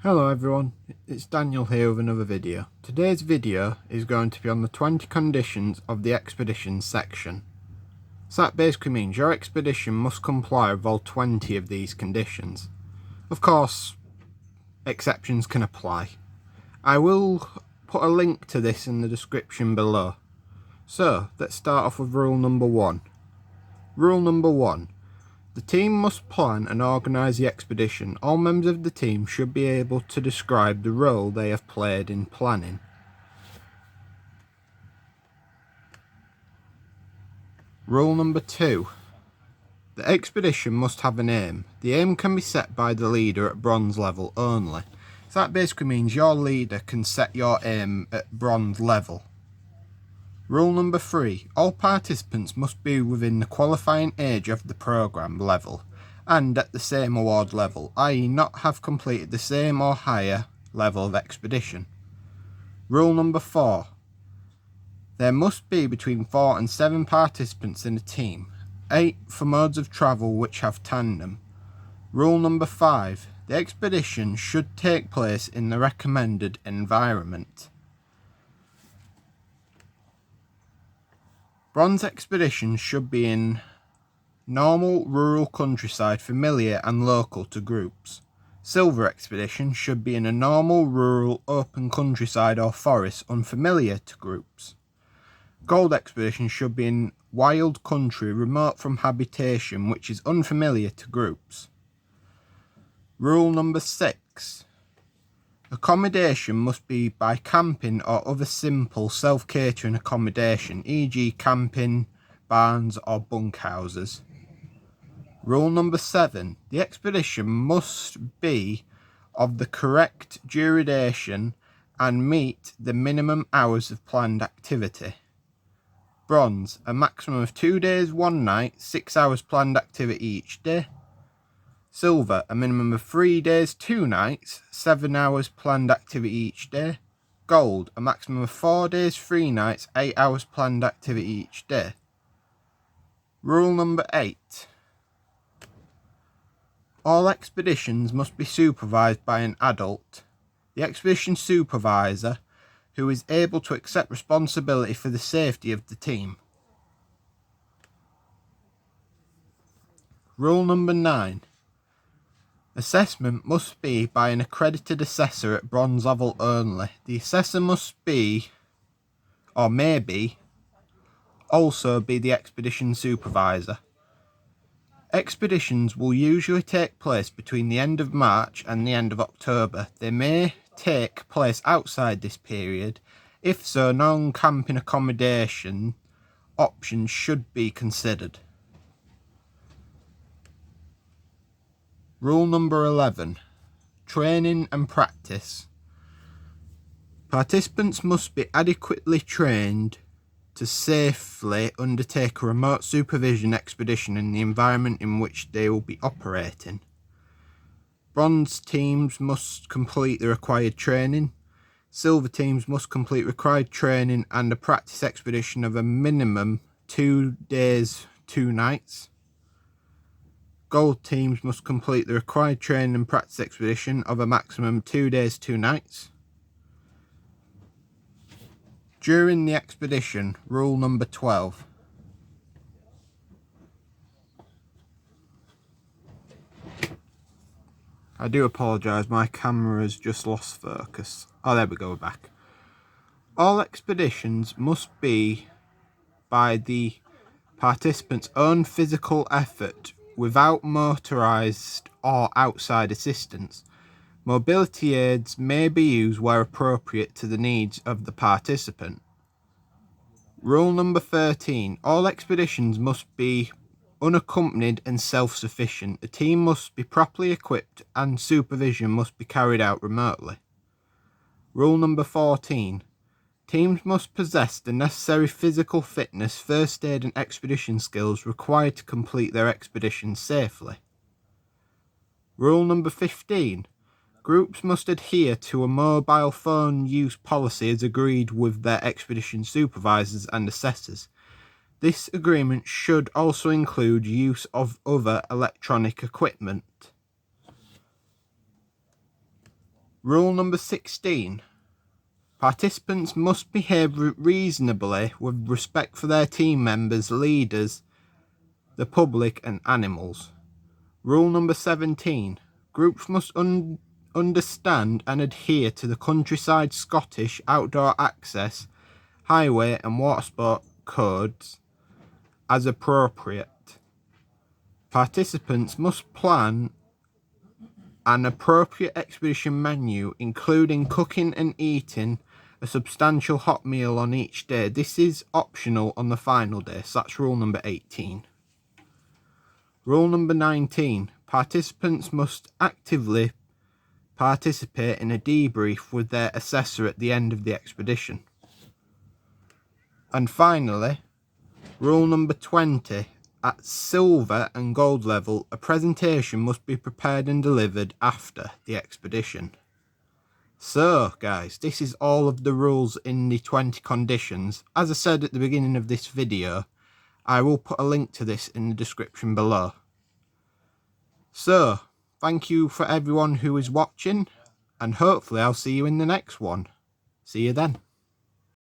Hello everyone, it's Daniel here with another video. Today's video is going to be on the 20 conditions of the expedition section. So that basically means your expedition must comply with all 20 of these conditions. Of course, exceptions can apply. I will put a link to this in the description below. So let's start off with rule number 1. Rule number 1. The team must plan and organise the expedition. All members of the team should be able to describe the role they have played in planning. Rule number 2. The expedition must have an aim. The aim can be set by the leader at bronze level only. So that basically means your leader can set your aim at bronze level. Rule number 3. All participants must be within the qualifying age of the programme level and at the same award level, i.e. not have completed the same or higher level of expedition. Rule number 4. There must be between 4 and 7 participants in a team, 8 for modes of travel which have tandem. Rule number 5. The expedition should take place in the recommended environment. Bronze expeditions should be in normal rural countryside, familiar and local to groups. Silver expeditions should be in a normal rural open countryside or forest, unfamiliar to groups. Gold expeditions should be in wild country, remote from habitation, which is unfamiliar to groups. Rule number 6. Accommodation must be by camping or other simple self-catering accommodation, e.g. camping, barns or bunkhouses. Rule number 7. The expedition must be of the correct duration and meet the minimum hours of planned activity. Bronze, a maximum of 2 days, 1 night, 6 hours planned activity each day. Silver, a minimum of 3 days, 2 nights, 7 hours planned activity each day. Gold, a maximum of 4 days, 3 nights, 8 hours planned activity each day. Rule number 8. All expeditions must be supervised by an adult. The expedition supervisor, who is able to accept responsibility for the safety of the team. Rule number 9. Assessment must be by an accredited assessor at bronze level only. The assessor must be, or may also be the expedition supervisor. Expeditions will usually take place between the end of March and the end of October. They may take place outside this period. If so, non-camping accommodation options should be considered. Rule number 11. Training and practice. Participants must be adequately trained to safely undertake a remote supervision expedition in the environment in which they will be operating. Bronze teams must complete the required training. Silver teams must complete required training and a practice expedition of a minimum 2 days, 2 nights. Gold teams must complete the required training and practice expedition of a maximum 2 days, 2 nights. During the expedition, rule number 12. I do apologise, my camera has just lost focus. Oh, there we go, we're back. All expeditions must be by the participants' own physical effort without motorised or outside assistance. Mobility aids may be used where appropriate to the needs of the participant. Rule number 13. All expeditions must be unaccompanied and self-sufficient. The team must be properly equipped and supervision must be carried out remotely. Rule number 14. Teams must possess the necessary physical fitness, first aid and expedition skills required to complete their expedition safely. Rule number 15. Groups must adhere to a mobile phone use policy as agreed with their expedition supervisors and assessors. This agreement should also include use of other electronic equipment. Rule number 16. Participants must behave reasonably with respect for their team members, leaders, the public and animals. Rule number 17. Groups must understand and adhere to the countryside Scottish outdoor access, highway and water sport codes as appropriate. Participants must plan an appropriate expedition menu, including cooking and eating a substantial hot meal on each day. This is optional on the final day, so that's rule number 18. Rule number 19. Participants must actively participate in a debrief with their assessor at the end of the expedition. And finally, rule number 20. At silver and gold level, a presentation must be prepared and delivered after the expedition. So, guys, this is all of the rules in the 20 conditions. As I said at the beginning of this video, I will put a link to this in the description below. So, thank you for everyone who is watching, and hopefully I'll see you in the next one. See you then.